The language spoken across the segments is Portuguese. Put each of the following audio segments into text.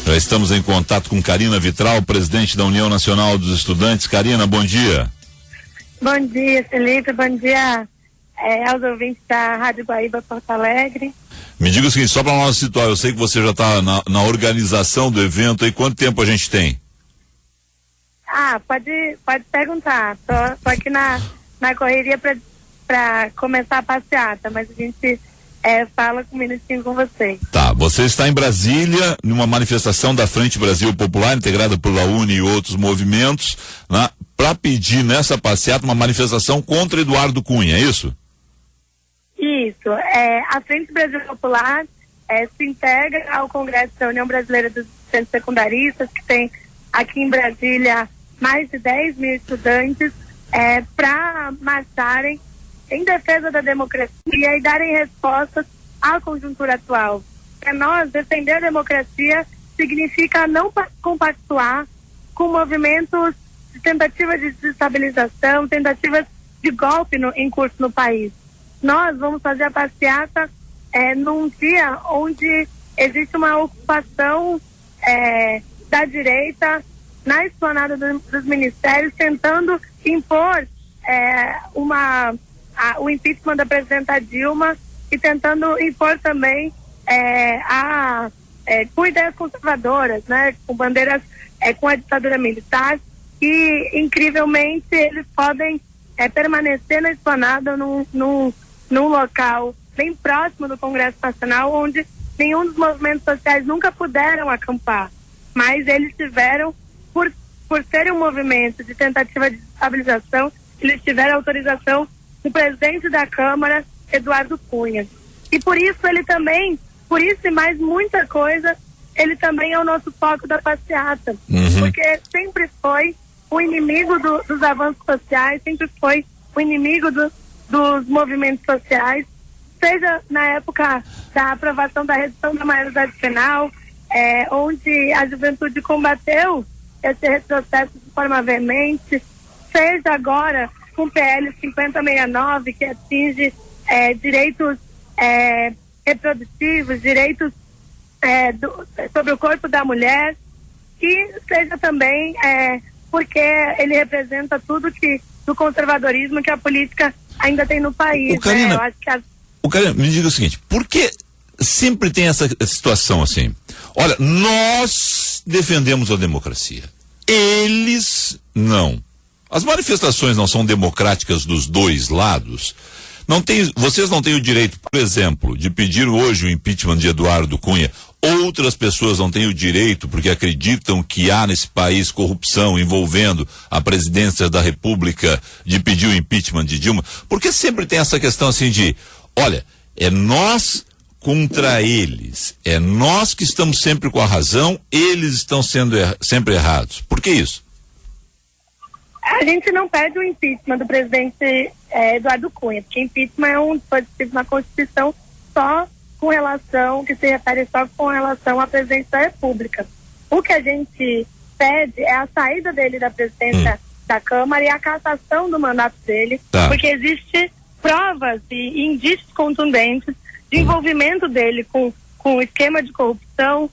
Já estamos em contato com Carina Vitral, presidente da União Nacional dos Estudantes. Carina, bom dia. Bom dia, Felipe. Bom dia aos ouvintes da Rádio Guaíba Porto Alegre. Me diga o seguinte, só para nós situar, eu sei que você já está na organização do evento, e quanto tempo a gente tem? Pode perguntar. Tô aqui na correria para começar a passeata, mas a gente fala com um minutinho com você. Tá, você está em Brasília, numa manifestação da Frente Brasil Popular, integrada por Launi e outros movimentos, né, para pedir nessa passeata uma manifestação contra Eduardo Cunha, é isso? Isso. A Frente Brasil Popular se integra ao Congresso da União Brasileira dos Estudantes Secundaristas, que tem aqui em Brasília mais de 10 mil estudantes, para marcharem em defesa da democracia e darem respostas à conjuntura atual. Para nós, defender a democracia significa não compactuar com movimentos de tentativa de desestabilização, tentativas de golpe em curso no país. Nós vamos fazer a passeata num dia onde existe uma ocupação da direita na esplanada dos ministérios, tentando impor o impeachment da presidenta Dilma e tentando impor também com ideias conservadoras, né, com bandeiras com a ditadura militar, e incrivelmente eles podem permanecer na esplanada num local bem próximo do Congresso Nacional, onde nenhum dos movimentos sociais nunca puderam acampar, mas eles tiveram, por serem um movimento de tentativa de estabilização, eles tiveram autorização do presidente da Câmara, Eduardo Cunha. E por isso e mais muita coisa, ele também é o nosso foco da passeata. Porque sempre foi o inimigo dos avanços sociais, sempre foi o inimigo dos movimentos sociais, seja na época da aprovação da redução da maioridade penal, onde a juventude combateu esse retrocesso de forma veemente, seja agora com o PL 5069, que atinge direitos reprodutivos, direitos sobre o corpo da mulher, e seja também porque ele representa tudo do conservadorismo que a política ainda tem no país. Carina, Eu acho que Carina, me diga o seguinte, por que sempre tem essa situação assim? Olha, nós defendemos a democracia, eles não. As manifestações não são democráticas dos dois lados. Vocês não têm o direito, por exemplo, de pedir hoje o impeachment de Eduardo Cunha. Outras pessoas não têm o direito, porque acreditam que há nesse país corrupção envolvendo a presidência da República, de pedir o impeachment de Dilma. Porque sempre tem essa questão assim de, olha, é nós contra eles. É nós que estamos sempre com a razão, eles estão sendo sempre errados. Por que isso? A gente não pede o impeachment do presidente Eduardo Cunha, porque impeachment é um dispositivo na Constituição que se refere só com relação à presidência da República. O que a gente pede é a saída dele da presidência da Câmara e a cassação do mandato dele, porque existe provas e indícios contundentes de envolvimento dele com esquema de corrupção,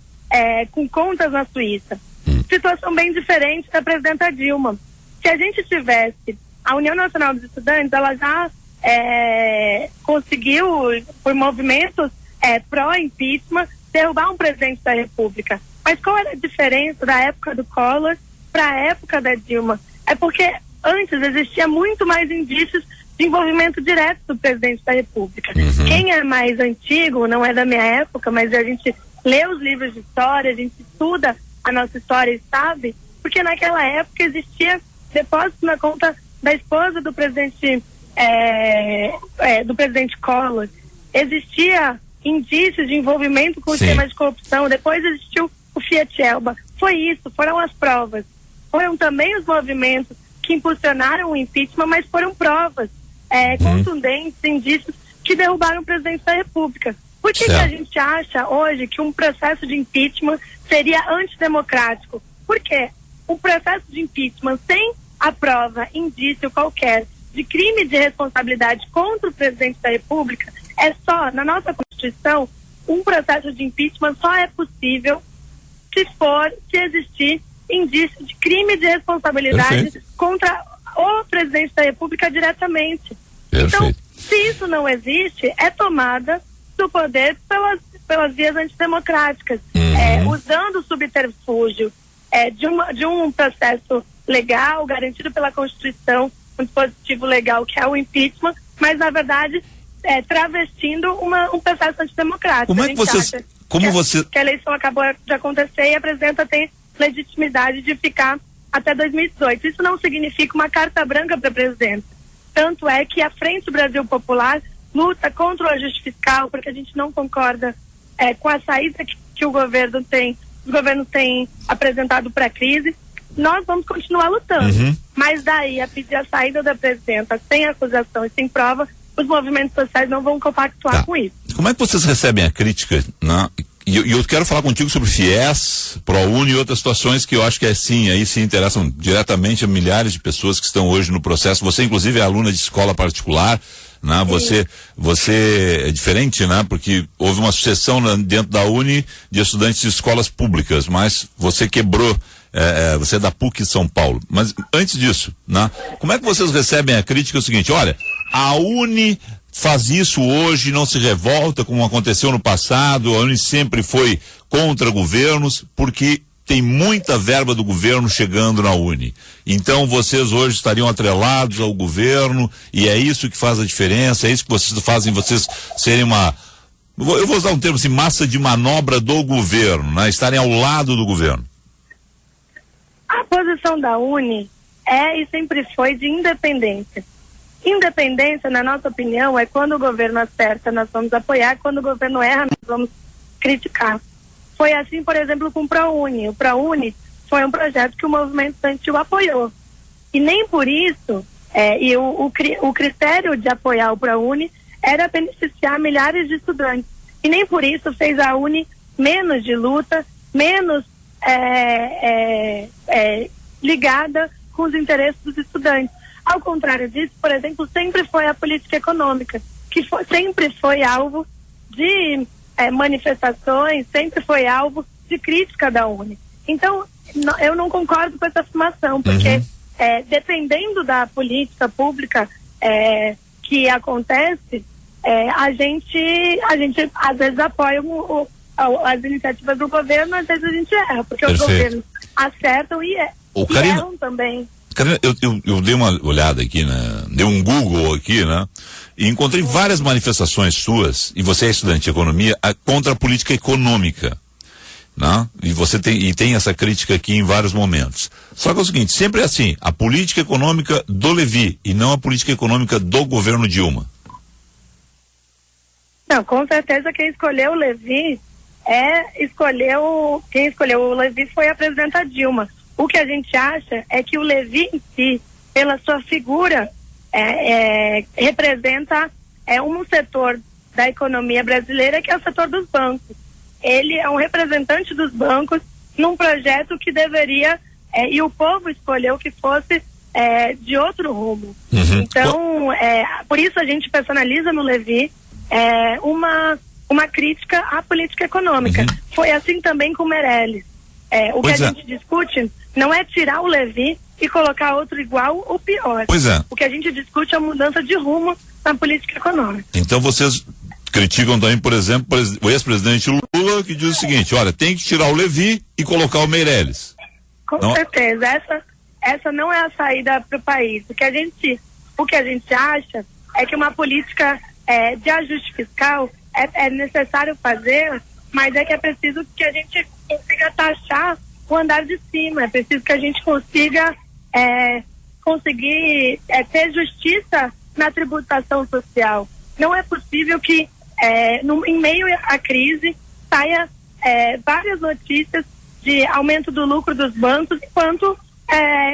com contas na Suíça. Situação bem diferente da presidenta Dilma. Se a gente tivesse a União Nacional dos Estudantes, ela já conseguiu, por movimentos pró-impeachment, derrubar um presidente da República. Mas qual era a diferença da época do Collor para a época da Dilma? É porque antes existia muito mais indícios de envolvimento direto do presidente da República. Quem é mais antigo, não é da minha época, mas a gente lê os livros de história, a gente estuda a nossa história e sabe, porque naquela época existia depósito na conta da esposa do presidente Collor. Existia indícios de envolvimento com o esquema de corrupção. Depois existiu o Fiat Elba. Foi isso, foram as provas. Foram também os movimentos que impulsionaram o impeachment, mas foram provas contundentes, indícios que derrubaram o presidente da República. Por que a gente acha hoje que um processo de impeachment seria antidemocrático? Porque um processo de impeachment sem a prova, indício qualquer de crime de responsabilidade contra o presidente da República, na nossa Constituição, um processo de impeachment só é possível se existir indício de crime de responsabilidade contra o presidente da República diretamente. Então, se isso não existe, é tomada do poder pelas vias antidemocráticas, usando o subterfúgio de um processo legal garantido pela Constituição, um dispositivo legal que é o impeachment, mas na verdade travestindo um processo antidemocrático. Como é que você que a eleição acabou de acontecer e a presidenta tem legitimidade de ficar até 2018. Isso não significa uma carta branca para a presidenta. Tanto é que a Frente Brasil Popular luta contra o ajuste fiscal, porque a gente não concorda com a saída que o governo tem apresentado para a crise. Nós vamos continuar lutando. Mas daí a pedir a saída da presidenta sem acusação e sem prova, os movimentos sociais não vão compactuar com isso. Como é que vocês recebem a crítica, né? E eu quero falar contigo sobre FIES, ProUni e outras situações que eu acho que aí se interessam diretamente a milhares de pessoas que estão hoje no processo. Você, inclusive, é aluna de escola particular, né? Você é diferente, né? Porque houve uma sucessão dentro da Uni de estudantes de escolas públicas, mas você quebrou, você é da PUC São Paulo. Mas antes disso, né? Como é que vocês recebem a crítica? É o seguinte, olha, a Uni faz isso hoje, não se revolta como aconteceu no passado, a Uni sempre foi contra governos, porque tem muita verba do governo chegando na Uni. Então vocês hoje estariam atrelados ao governo e é isso que faz a diferença, é isso que vocês fazem vocês serem eu vou usar um termo assim, massa de manobra do governo, né? Estarem ao lado do governo. A posição da Uni é e sempre foi de independência. Independência, na nossa opinião, é quando o governo acerta, nós vamos apoiar, quando o governo erra, nós vamos criticar. Foi assim, por exemplo, com o ProUni. O ProUni foi um projeto que o movimento estudantil apoiou. E nem por isso, o critério de apoiar o ProUni era beneficiar milhares de estudantes. E nem por isso fez a Uni menos de luta, menos ligada com os interesses dos estudantes. Ao contrário disso, por exemplo, sempre foi a política econômica, que sempre foi alvo de manifestações, sempre foi alvo de crítica da Uni. Então, eu não concordo com essa afirmação, porque dependendo da política pública que acontece, a gente às vezes apoia as iniciativas do governo, às vezes a gente erra, porque os governos acertam e erram também. Karina, eu dei uma olhada aqui, né? Dei um Google aqui, né? E encontrei várias manifestações suas, e você é estudante de economia, contra a política econômica, né? E você tem essa crítica aqui em vários momentos. Só que é o seguinte, sempre é assim, a política econômica do Levi e não a política econômica do governo Dilma. Não, com certeza quem escolheu o Levi quem escolheu o Levi foi a presidenta Dilma. O que a gente acha é que o Levi em si, pela sua figura, representa um setor da economia brasileira que é o setor dos bancos. Ele é um representante dos bancos num projeto que deveria, e o povo escolheu que fosse de outro rumo. Então, por isso a gente personaliza no Levi uma crítica à política econômica. Foi assim também com o Meirelles. O que a gente discute não é tirar o Levi e colocar outro igual ou pior. O que a gente discute é a mudança de rumo na política econômica. Então vocês criticam também, por exemplo, o ex-presidente Lula, que diz o seguinte, olha, tem que tirar o Levi e colocar o Meirelles. Com certeza, essa não é a saída para o país. O que a gente acha é que uma política de ajuste fiscal é necessário fazer, mas é que é preciso que a gente consiga taxar o andar de cima, é preciso que a gente consiga conseguir ter justiça na tributação social. Não é possível que em meio à crise saia várias notícias de aumento do lucro dos bancos, enquanto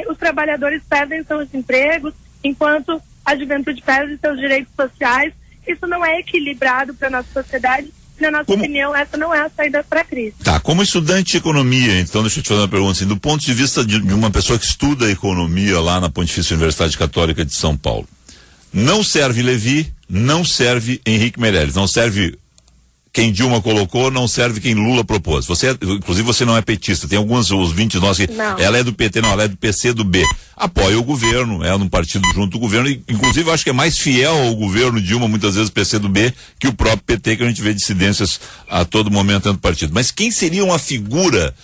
os trabalhadores perdem seus empregos, enquanto a juventude perde seus direitos sociais. Isso não é equilibrado para a nossa sociedade. Na nossa opinião, essa não é a saída para a crise. Tá, como estudante de economia, então deixa eu te fazer uma pergunta assim, do ponto de vista de uma pessoa que estuda economia lá na Pontifícia Universidade Católica de São Paulo, não serve Levi, não serve Henrique Meirelles, não serve quem Dilma colocou não serve quem Lula propôs. Inclusive você não é petista, tem alguns os 20 nós que Não. ela é do PT, não, ela é do PC, do B. Apoia o governo, é um partido junto ao governo, e, inclusive eu acho que é mais fiel ao governo Dilma, muitas vezes PC do B, que o próprio PT, que a gente vê dissidências a todo momento dentro do partido. Mas quem seria uma figura,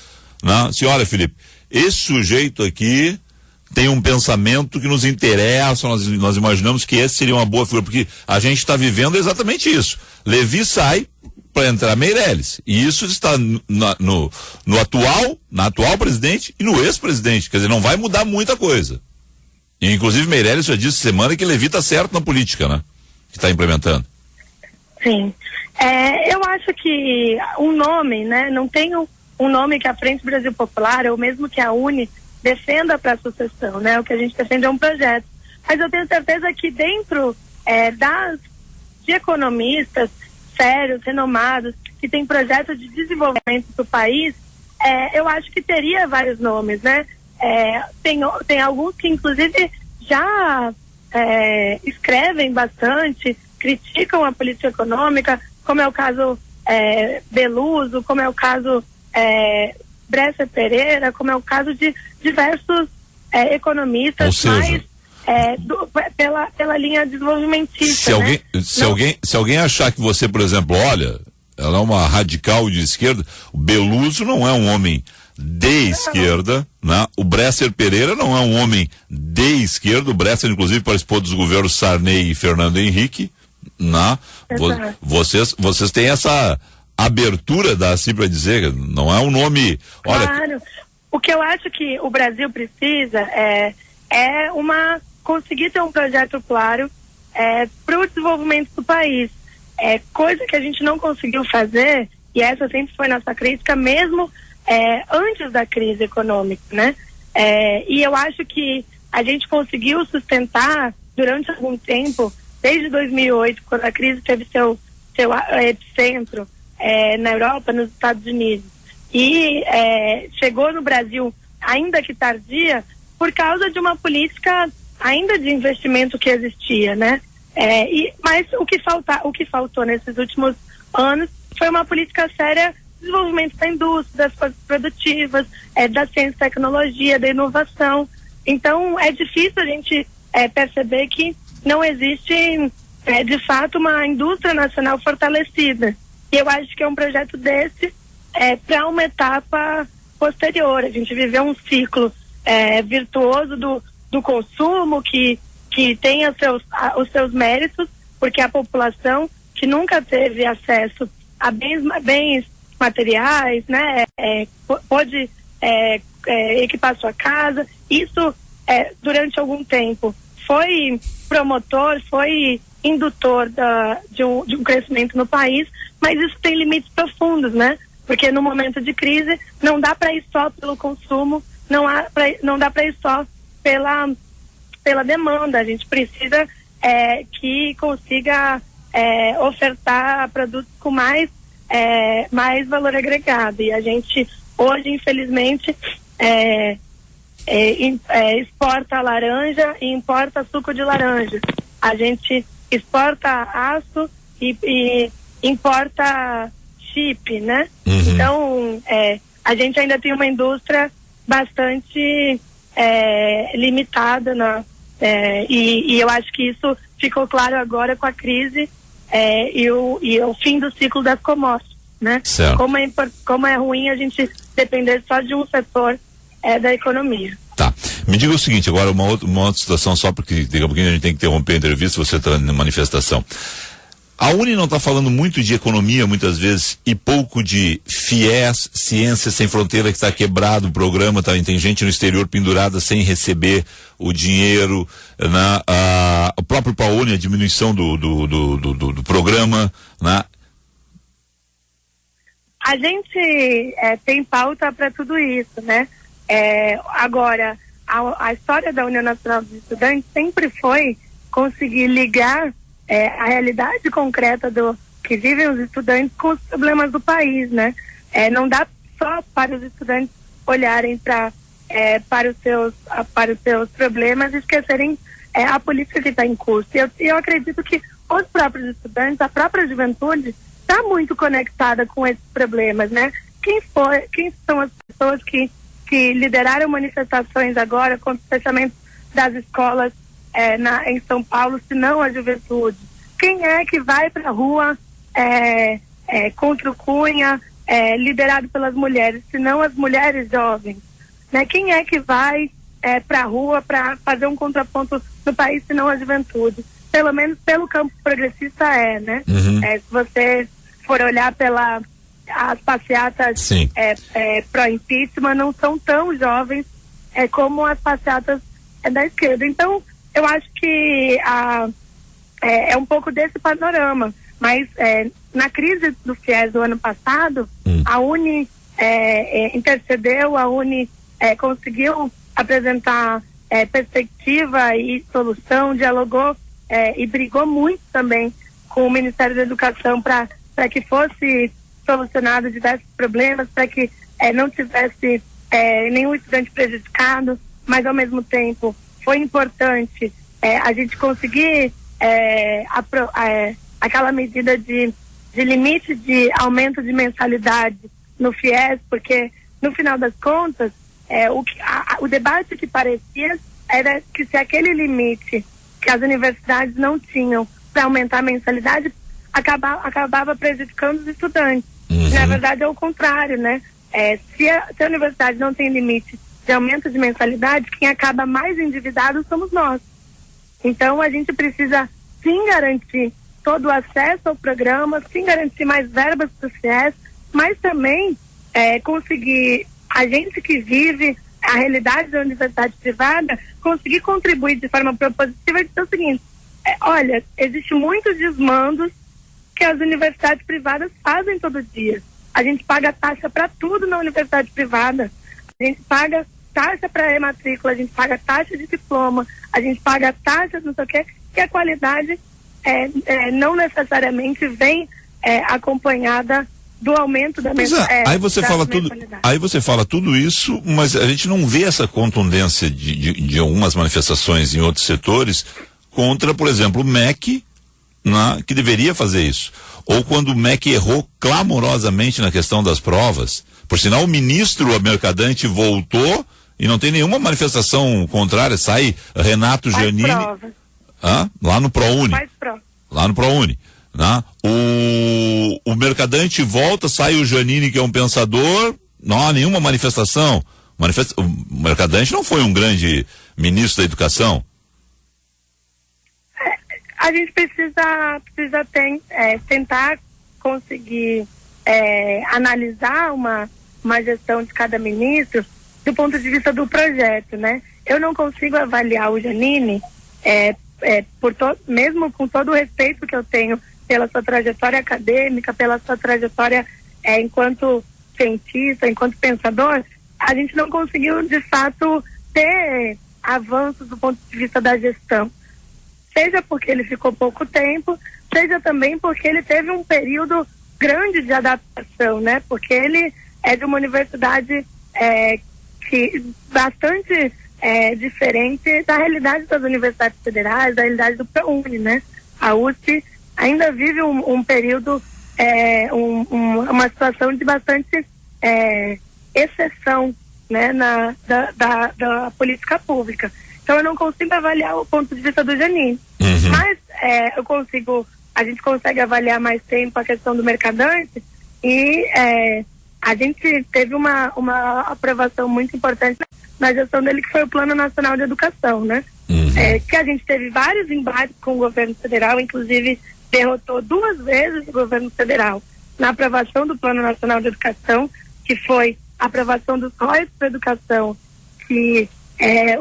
né? Se olha, Felipe, esse sujeito aqui tem um pensamento que nos interessa, nós imaginamos que esse seria uma boa figura, porque a gente está vivendo exatamente isso. Levi sai para entrar Meirelles, e isso está na atual presidente e no ex-presidente, quer dizer, não vai mudar muita coisa. E, inclusive Meirelles já disse semana que Levi está certo na política, né? Que está implementando. Sim. Eu acho que um nome, né? Não tem um nome que a Frente Brasil Popular, ou mesmo que a UNE, defenda para a sucessão, né? O que a gente defende é um projeto. Mas eu tenho certeza que dentro de economistas sérios, renomados, que tem projetos de desenvolvimento do país, eu acho que teria vários nomes, né? Tem alguns que inclusive já escrevem bastante, criticam a política econômica, como é o caso Beluso, como é o caso Bresser Pereira, como é o caso de diversos economistas, mais pela linha desenvolvimentista. Se alguém achar que você, por exemplo, olha, ela é uma radical de esquerda, o Beluso não é um homem de esquerda, né? O Bresser Pereira não é um homem de esquerda, o Bresser inclusive participou dos governos Sarney e Fernando Henrique, né? Vocês têm essa abertura da assim para dizer, não é um nome, olha... Claro, o que eu acho que o Brasil precisa é conseguir ter um projeto claro para o desenvolvimento do país, coisa que a gente não conseguiu fazer, e essa sempre foi nossa crítica, mesmo antes da crise econômica, né? E eu acho que a gente conseguiu sustentar durante algum tempo, desde 2008, quando a crise teve seu epicentro na Europa, nos Estados Unidos, e chegou no Brasil, ainda que tardia, por causa de uma política ainda de investimento que existia, né? Mas o que faltou nesses últimos anos foi uma política séria de desenvolvimento da indústria, das forças produtivas, da ciência e tecnologia, da inovação. Então, é difícil a gente perceber que não existe, de fato, uma indústria nacional fortalecida. E eu acho que é um projeto desse para uma etapa posterior. A gente viveu um ciclo virtuoso do consumo que tem os seus méritos, porque a população que nunca teve acesso a bens materiais, né, pode equipar sua casa. Isso, durante algum tempo, foi promotor, foi indutor de um crescimento no país, mas isso tem limites profundos, né? Porque no momento de crise não dá para ir só pelo consumo, não dá para ir só pela demanda. A gente precisa que consiga ofertar produtos com mais valor agregado. E a gente hoje, infelizmente, exporta laranja e importa suco de laranja. A gente exporta aço e importa chip, né? Uhum. Então, a gente ainda tem uma indústria bastante limitada, e eu acho que isso ficou claro agora com a crise e o fim do ciclo das commodities, né? Como é ruim a gente depender só de um setor da economia. Tá. Me diga o seguinte, agora uma outra situação, só porque daqui a pouquinho a gente tem que interromper a entrevista, você está na manifestação. A UNE não está falando muito de economia, muitas vezes, e pouco de FIES, Ciência Sem Fronteira, que está quebrado o programa, tem gente no exterior pendurada sem receber o dinheiro, né? O próprio PAONE, a diminuição do programa, né? A gente tem pauta para tudo isso, né? Agora, a história da União Nacional dos Estudantes sempre foi conseguir ligar a realidade concreta do que vivem os estudantes com os problemas do país, né? Não dá só para os estudantes olharem para os seus problemas e esquecerem a política que está em curso. Eu acredito que os próprios estudantes, a própria juventude, está muito conectada com esses problemas, né? Quem são as pessoas que lideraram manifestações agora contra o fechamento das escolas em São Paulo, se não a juventude? Quem é que vai para a rua contra o Cunha, liderado pelas mulheres, se não as mulheres jovens? Né? Quem é que vai para a rua para fazer um contraponto no país, se não a juventude? Pelo menos pelo campo progressista né? Se você for olhar as passeatas pró-impeachment, não são tão jovens como as passeatas da esquerda. Então, eu acho que é um pouco desse panorama. Mas na crise do FIES do ano passado, a UNE intercedeu, a UNE conseguiu apresentar perspectiva e solução, dialogou e brigou muito também com o Ministério da Educação para que fosse solucionado diversos problemas, para que não tivesse nenhum estudante prejudicado, mas ao mesmo tempo foi importante a gente conseguir aquela medida de limite de aumento de mensalidade no FIES, porque no final das contas o debate que parecia era que se aquele limite que as universidades não tinham para aumentar a mensalidade acabava prejudicando os estudantes. Na verdade é o contrário, né? Se a universidade não tem limite de aumento de mensalidade, quem acaba mais endividado somos nós. Então a gente precisa sim garantir todo o acesso ao programa, sim garantir mais verbas para o FIES, mas também conseguir, a gente que vive a realidade da universidade privada, conseguir contribuir de forma propositiva e dizer o seguinte: olha, existem muitos desmandos que as universidades privadas fazem todo dia. A gente paga taxa para tudo na universidade privada. A gente paga taxa para rematrícula, a gente paga taxa de diploma, a gente paga taxa não sei o quê, e a qualidade não necessariamente vem acompanhada do aumento da mensalidade. Aí você fala tudo isso, mas a gente não vê essa contundência de algumas manifestações em outros setores contra, por exemplo, o MEC, que deveria fazer isso. Ou quando o MEC errou clamorosamente na questão das provas. Por sinal, o ministro Mercadante voltou e não tem nenhuma manifestação contrária. Sai Renato Giannini lá no ProUni. Lá no ProUni. Né? O Mercadante volta, sai o Giannini, que é um pensador, não há nenhuma manifestação. O Mercadante não foi um grande ministro da educação. A gente precisa tentar conseguir analisar uma gestão de cada ministro do ponto de vista do projeto, né? Eu não consigo avaliar o Giannini, mesmo com todo o respeito que eu tenho pela sua trajetória acadêmica, pela sua trajetória enquanto cientista, enquanto pensador, a gente não conseguiu, de fato, ter avanços do ponto de vista da gestão. Seja porque ele ficou pouco tempo, seja também porque ele teve um período grande de adaptação, né? Porque ele é de uma universidade bastante diferente da realidade das universidades federais, da realidade do ProUni, né? A USP ainda vive um período, uma situação de bastante exceção, né? Da política pública. Então eu não consigo avaliar o ponto de vista do Giannini. Mas a gente consegue avaliar mais tempo a questão do Mercadante e a gente teve uma aprovação muito importante na gestão dele, que foi o Plano Nacional de Educação, né? Que a gente teve vários embates com o governo federal, inclusive derrotou 2 vezes o governo federal na aprovação do Plano Nacional de Educação, que foi a aprovação dos royalties para educação, que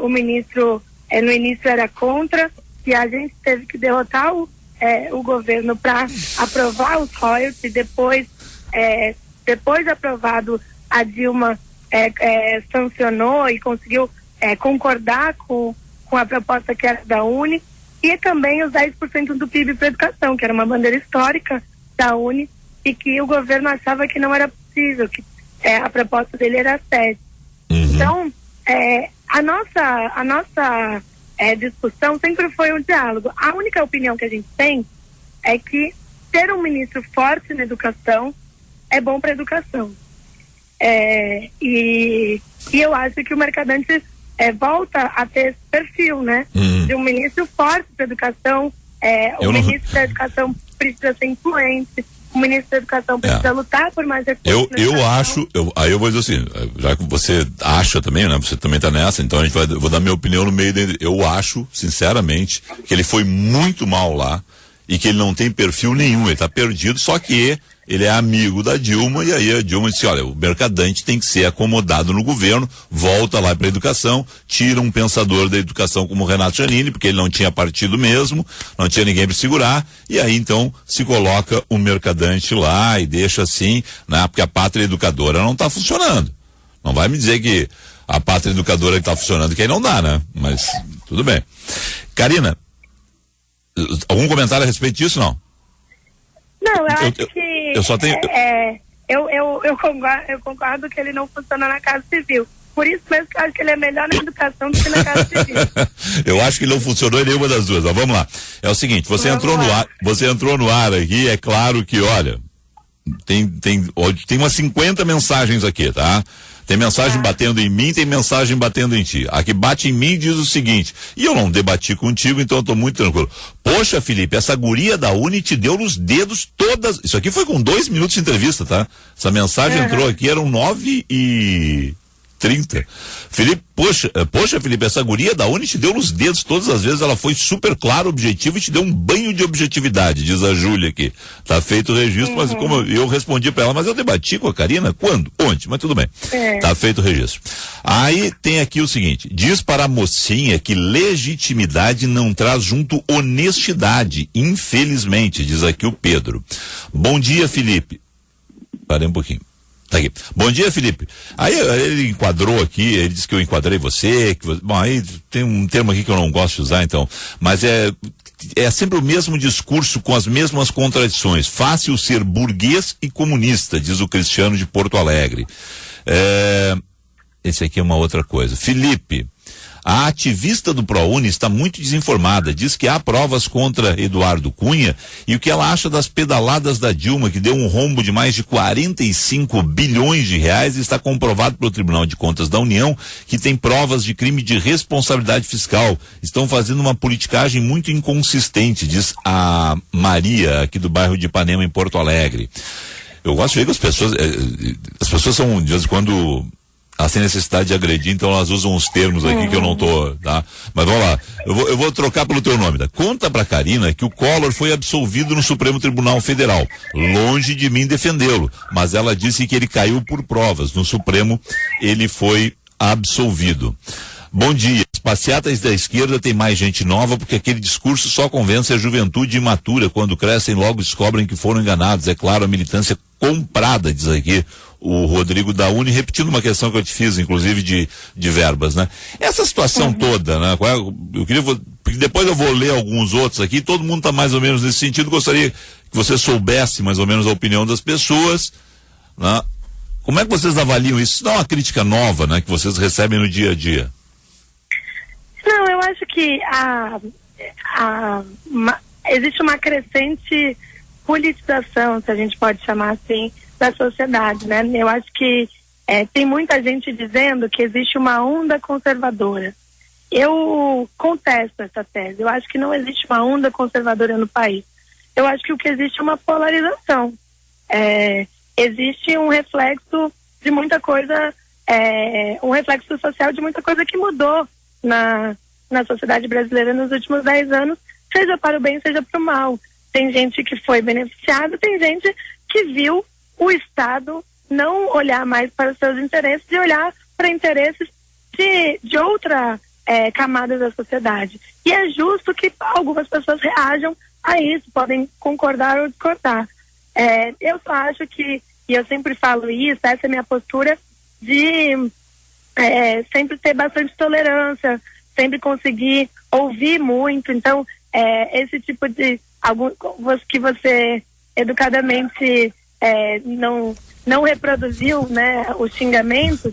o ministro no início era contra, e a gente teve que derrotar o governo para aprovar os royalties. Depois de aprovado, a Dilma sancionou e conseguiu concordar com a proposta que era da UNE, e também os 10% do PIB para educação, que era uma bandeira histórica da UNE e que o governo achava que não era possível, que a proposta dele era 7%. Então, a nossa discussão sempre foi um diálogo. A única opinião que a gente tem é que ter um ministro forte na educação é bom para a educação. E eu acho que o Mercadante volta a ter esse perfil, né? De um ministro forte para a educação. Ministro da Educação precisa ser influente. O ministro da Educação precisa lutar por mais recursos. Aí eu vou dizer assim, já que você acha também, né? Você também tá nessa, então eu vou dar minha opinião no meio dele. Eu acho, sinceramente, que ele foi muito mal lá e que ele não tem perfil nenhum, ele tá perdido, só que ele é amigo da Dilma, e aí a Dilma disse, olha, o Mercadante tem que ser acomodado no governo, volta lá para a educação, tira um pensador da educação como o Renato Giannini, porque ele não tinha partido mesmo, não tinha ninguém para segurar, e aí então se coloca o Mercadante lá e deixa assim, né, porque a pátria educadora não está funcionando. Não vai me dizer que a pátria educadora está funcionando, que aí não dá, né? Mas tudo bem. Karina, algum comentário a respeito disso, não? Não, eu acho que eu só tenho... eu concordo que ele não funciona na Casa Civil. Por isso mesmo que eu acho que ele é melhor na educação do que na Casa Civil. Eu acho que ele não funcionou em nenhuma das duas. Mas vamos lá. É o seguinte, você entrou no ar aqui, é claro que, olha, tem umas 50 mensagens aqui, tá? Tem mensagem batendo em mim, tem mensagem batendo em ti. A que bate em mim diz o seguinte, e eu não debati contigo, então eu tô muito tranquilo. Poxa, Felipe, essa guria da Uni te deu nos dedos todas... Isso aqui foi com 2 minutos de entrevista, tá? Essa mensagem entrou aqui, eram 9h30. Felipe, poxa, Felipe, essa guria da Uni te deu nos dedos todas as vezes, ela foi super clara, objetiva e te deu um banho de objetividade, diz a Júlia aqui. Tá feito o registro, mas como eu respondi pra ela, mas eu debati com a Karina, quando? Onde? Mas tudo bem. Tá feito o registro. Aí tem aqui o seguinte, diz para a mocinha que legitimidade não traz junto honestidade, infelizmente, diz aqui o Pedro. Bom dia, Felipe. Parei um pouquinho. Tá aqui. Bom dia, Felipe. Aí ele enquadrou aqui, ele disse que eu enquadrei você, bom, aí tem um termo aqui que eu não gosto de usar, então, mas é sempre o mesmo discurso com as mesmas contradições. Fácil ser burguês e comunista, diz o Cristiano de Porto Alegre. Esse aqui é uma outra coisa. Felipe, a ativista do ProUni está muito desinformada, diz que há provas contra Eduardo Cunha e o que ela acha das pedaladas da Dilma, que deu um rombo de mais de 45 bilhões de reais e está comprovado pelo Tribunal de Contas da União que tem provas de crime de responsabilidade fiscal. Estão fazendo uma politicagem muito inconsistente, diz a Maria, aqui do bairro de Ipanema, em Porto Alegre. Eu gosto de ver que as pessoas são, de vez em quando... elas têm necessidade de agredir, então elas usam uns termos aqui que eu não tô, tá? Mas vamos lá, eu vou trocar pelo teu nome, tá? Conta pra Karina que o Collor foi absolvido no Supremo Tribunal Federal, longe de mim defendê-lo, mas ela disse que ele caiu por provas, no Supremo ele foi absolvido. Bom dia, as passeatas da esquerda tem mais gente nova porque aquele discurso só convence a juventude imatura, quando crescem logo descobrem que foram enganados, é claro, a militância comprada, diz aqui o Rodrigo da Uni, repetindo uma questão que eu te fiz, inclusive de verbas, né? Essa situação toda, né? Eu queria, porque depois eu vou ler alguns outros aqui, todo mundo está mais ou menos nesse sentido, gostaria que você soubesse mais ou menos a opinião das pessoas, né? Como é que vocês avaliam isso? Isso não é uma crítica nova, né? Que vocês recebem no dia a dia. Não, eu acho que existe uma crescente politização, se a gente pode chamar assim, da sociedade, né? Eu acho que tem muita gente dizendo que existe uma onda conservadora. Eu contesto essa tese. Eu acho que não existe uma onda conservadora no país. Eu acho que o que existe é uma polarização. Existe um reflexo de muita coisa, um reflexo social de muita coisa que mudou na sociedade brasileira nos últimos 10 anos, seja para o bem, seja para o mal. Tem gente que foi beneficiada, tem gente que viu o Estado não olhar mais para os seus interesses e olhar para interesses de outra camada da sociedade. E é justo que algumas pessoas reajam a isso, podem concordar ou discordar. Eu só acho que, e eu sempre falo isso, essa é a minha postura, de sempre ter bastante tolerância, sempre conseguir ouvir muito. Então, esse tipo de que você educadamente não reproduziu, né, os xingamentos,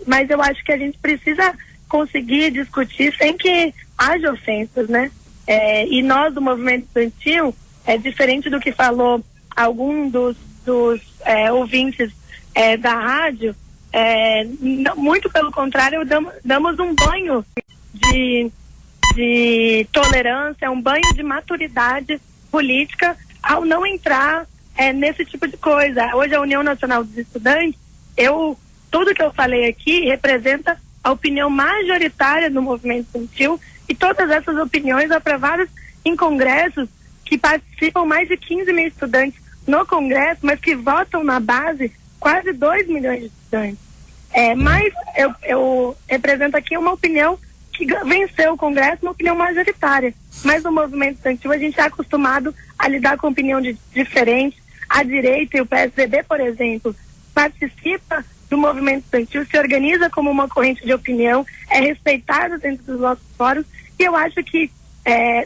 mas eu acho que a gente precisa conseguir discutir sem que haja ofensas, né? E nós do movimento estudantil diferente do que falou algum dos ouvintes da rádio, muito pelo contrário, damos um banho de tolerância, um banho de maturidade política ao não entrar nesse tipo de coisa. Hoje a União Nacional dos Estudantes, tudo que eu falei aqui representa a opinião majoritária do movimento estudantil e todas essas opiniões aprovadas em congressos que participam mais de 15 mil estudantes no Congresso, mas que votam na base quase 2 milhões de estudantes. Mas eu represento aqui uma opinião que venceu o Congresso, uma opinião majoritária. Mas no movimento estudantil a gente é acostumado a lidar com opinião diferente. A direita e o PSDB, por exemplo, participa do movimento estudantil, se organiza como uma corrente de opinião, é respeitado dentro dos nossos fóruns, e eu acho que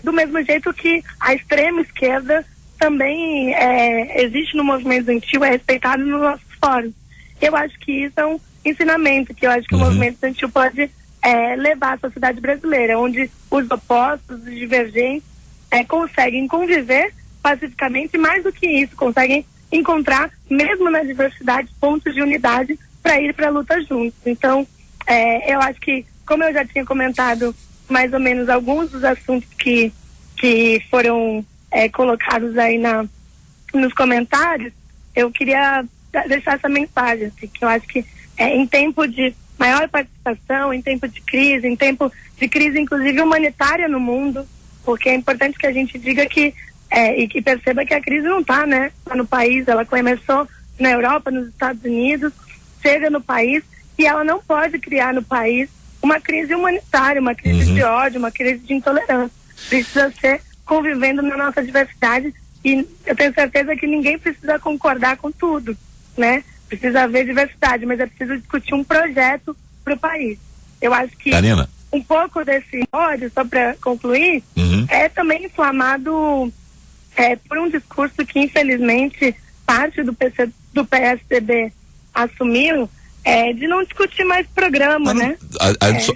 do mesmo jeito que a extrema esquerda também existe no movimento estudantil, é respeitado nos nossos fóruns. Eu acho que isso é um ensinamento que eu acho que o movimento estudantil pode levar à sociedade brasileira, onde os opostos, os divergentes conseguem conviver pacificamente, e mais do que isso, conseguem encontrar, mesmo na diversidade, pontos de unidade para ir para a luta juntos. Então, eu acho que, como eu já tinha comentado mais ou menos alguns dos assuntos que foram colocados aí nos comentários, eu queria deixar essa mensagem, assim, que eu acho que em tempo de maior participação, em tempo de crise inclusive humanitária no mundo, porque é importante que a gente diga que e que perceba que a crise não está no país, ela começou na Europa, nos Estados Unidos, chega no país e ela não pode criar no país uma crise humanitária, uma crise de ódio, uma crise de intolerância. Precisa ser convivendo na nossa diversidade, e eu tenho certeza que ninguém precisa concordar com tudo, né? Precisa haver diversidade, mas é preciso discutir um projeto para o país. Eu acho que Karina, um pouco desse ódio, só para concluir, é também inflamado por um discurso que infelizmente parte do PSDB assumiu, de não discutir mais programa, né?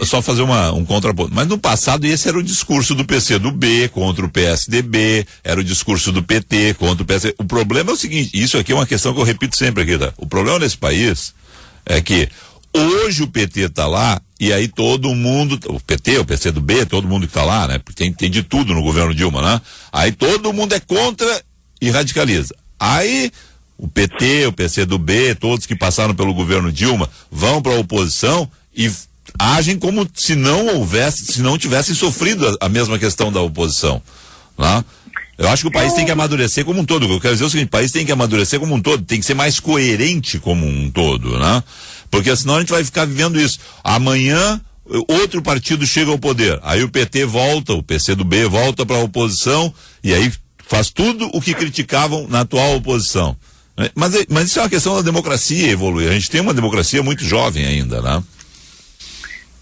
Só fazer um contraponto. Mas no passado esse era o discurso do PCdoB contra o PSDB, era o discurso do PT contra o PSDB. O problema é o seguinte, isso aqui é uma questão que eu repito sempre aqui, tá? O problema nesse país é que hoje o PT tá lá e aí todo mundo, o PT, o PCdoB, todo mundo que tá lá, né? Porque tem de tudo no governo Dilma, né? Aí todo mundo é contra e radicaliza. Aí o PT, o PCdoB, todos que passaram pelo governo Dilma vão para a oposição e agem como se não tivessem sofrido a mesma questão da oposição, né? Eu acho que o país tem que amadurecer como um todo. Eu quero dizer o seguinte, o país tem que amadurecer como um todo, tem que ser mais coerente como um todo, né? Porque senão a gente vai ficar vivendo isso. Amanhã outro partido chega ao poder, aí o PT volta, o PCdoB volta para a oposição e aí faz tudo o que criticavam na atual oposição. Mas isso é uma questão da democracia evoluir. A gente tem uma democracia muito jovem ainda, né?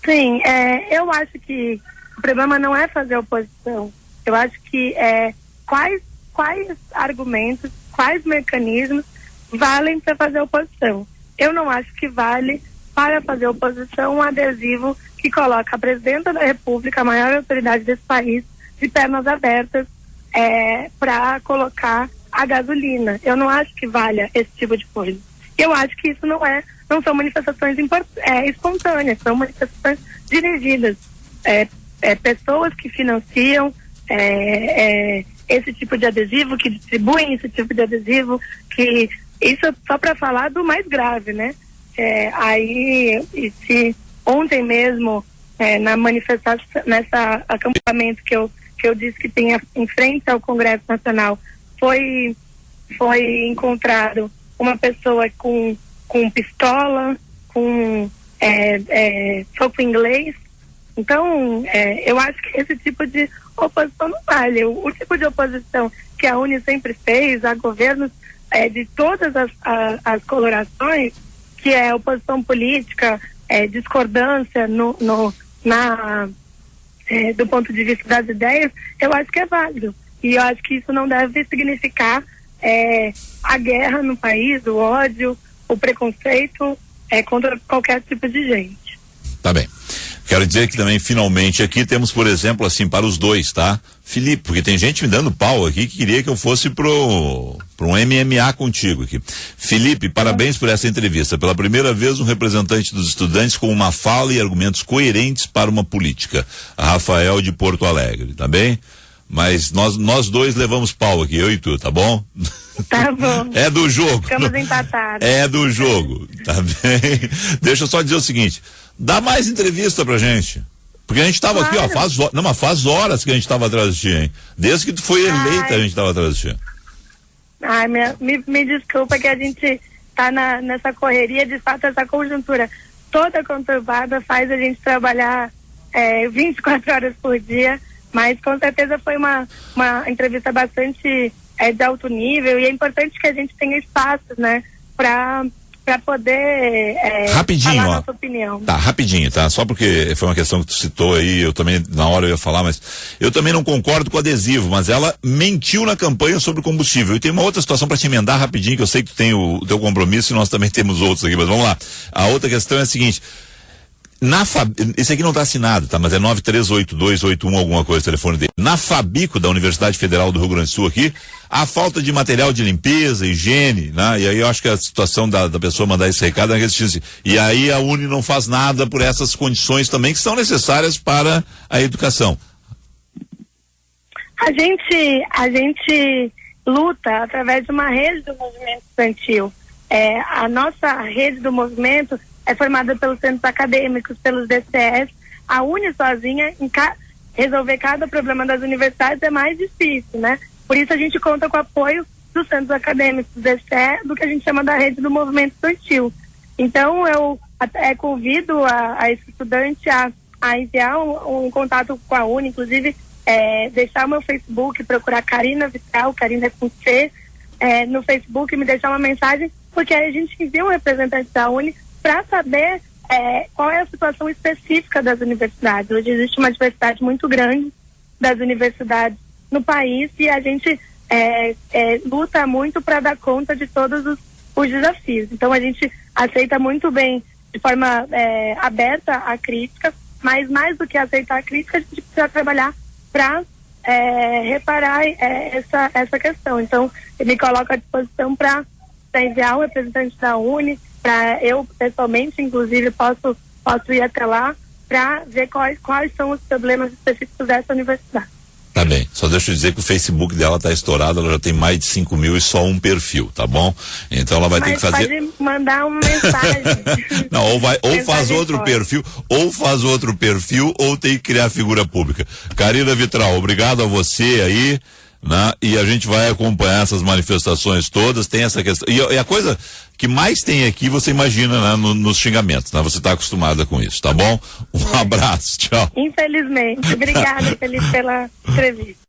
Sim, eu acho que o problema não é fazer oposição. Eu acho que quais argumentos, quais mecanismos valem para fazer oposição. Eu não acho que vale para fazer oposição um adesivo que coloca a presidenta da República, a maior autoridade desse país, de pernas abertas para colocar a gasolina. Eu não acho que valha esse tipo de coisa. Eu acho que isso não são manifestações espontâneas, são manifestações dirigidas. Pessoas que financiam esse tipo de adesivo, que distribuem esse tipo de adesivo, que isso é só para falar do mais grave, né? Se ontem mesmo, na manifestação, nessa acampamento que eu disse que tem em frente ao Congresso Nacional, foi encontrado uma pessoa com pistola, com soco inglês. Então, eu acho que esse tipo de oposição não vale. O tipo de oposição que a UNE sempre fez a governos de todas as colorações, que é oposição política, discordância do ponto de vista das ideias, eu acho que é válido. E eu acho que isso não deve significar a guerra no país, o ódio, o preconceito contra qualquer tipo de gente. Tá bem. Quero dizer que também, finalmente, aqui temos, por exemplo, assim, para os dois, tá? Felipe, porque tem gente me dando pau aqui que queria que eu fosse pro um MMA contigo aqui. Felipe, parabéns por essa entrevista. Pela primeira vez, um representante dos estudantes com uma fala e argumentos coerentes para uma política. Rafael de Porto Alegre, tá bem? Mas nós dois levamos pau aqui, eu e tu, tá bom? Tá bom. É do jogo. Ficamos empatados. É do jogo, tá bem? Deixa eu só dizer o seguinte, dá mais entrevista pra gente. Porque a gente tava aqui, ó, faz horas que a gente tava atrás de ti, hein? Desde que tu foi eleita, a gente tava atrás de ti. Ai, me desculpa que a gente tá nessa correria, de fato, essa conjuntura toda conturbada faz a gente trabalhar 24 horas por dia, mas com certeza foi uma entrevista bastante de alto nível, e é importante que a gente tenha espaços, né, para poder rapidinho, falar ó, nossa opinião. Tá, rapidinho, tá? Só porque foi uma questão que tu citou aí, eu também, na hora eu ia falar, mas eu também não concordo com o adesivo, mas ela mentiu na campanha sobre combustível. E tem uma outra situação para te emendar rapidinho, que eu sei que tu tem o teu compromisso e nós também temos outros aqui, mas vamos lá. A outra questão é a seguinte, esse aqui não está assinado, tá? Mas é 938281 alguma coisa, o telefone dele. Na Fabico da Universidade Federal do Rio Grande do Sul aqui, a falta de material de limpeza, higiene, né? E aí eu acho que a situação da pessoa mandar esse recado é que e aí a Uni não faz nada por essas condições também que são necessárias para a educação. A gente luta através de uma rede do movimento estudantil. A nossa rede do movimento é formada pelos centros acadêmicos, pelos DCEs. A Uni sozinha, resolver cada problema das universidades é mais difícil, né? Por isso a gente conta com o apoio dos centros acadêmicos do DCE, do que a gente chama da rede do movimento estudantil. Então eu convido a esse estudante a enviar um contato com a Uni, inclusive deixar o meu Facebook, procurar Karina Vitral, Karina com C, no Facebook, me deixar uma mensagem, porque aí a gente envia um representante da Uni para saber qual é a situação específica das universidades. Hoje existe uma diversidade muito grande das universidades no país e a gente luta muito para dar conta de todos os desafios. Então a gente aceita muito bem, de forma aberta, a crítica, mas mais do que aceitar a crítica, a gente precisa trabalhar para reparar essa questão. Então eu me coloco à disposição para enviar um representante da Uni, para eu pessoalmente, inclusive, posso ir até lá para ver quais são os problemas específicos dessa universidade. Tá bem, só deixa eu dizer que o Facebook dela tá estourado, ela já tem mais de 5 mil e só um perfil, tá bom? Então ela vai ter que fazer... pode mandar uma mensagem. Não, ou faz outro perfil, ou tem que criar figura pública. Karina Vitral, obrigado a você aí, né? E a gente vai acompanhar essas manifestações todas, tem essa questão, e a coisa que mais tem aqui, você imagina, né, nos xingamentos, né? Você está acostumada com isso, tá bom? Um abraço, tchau. Infelizmente. Obrigada, Felipe, pela entrevista.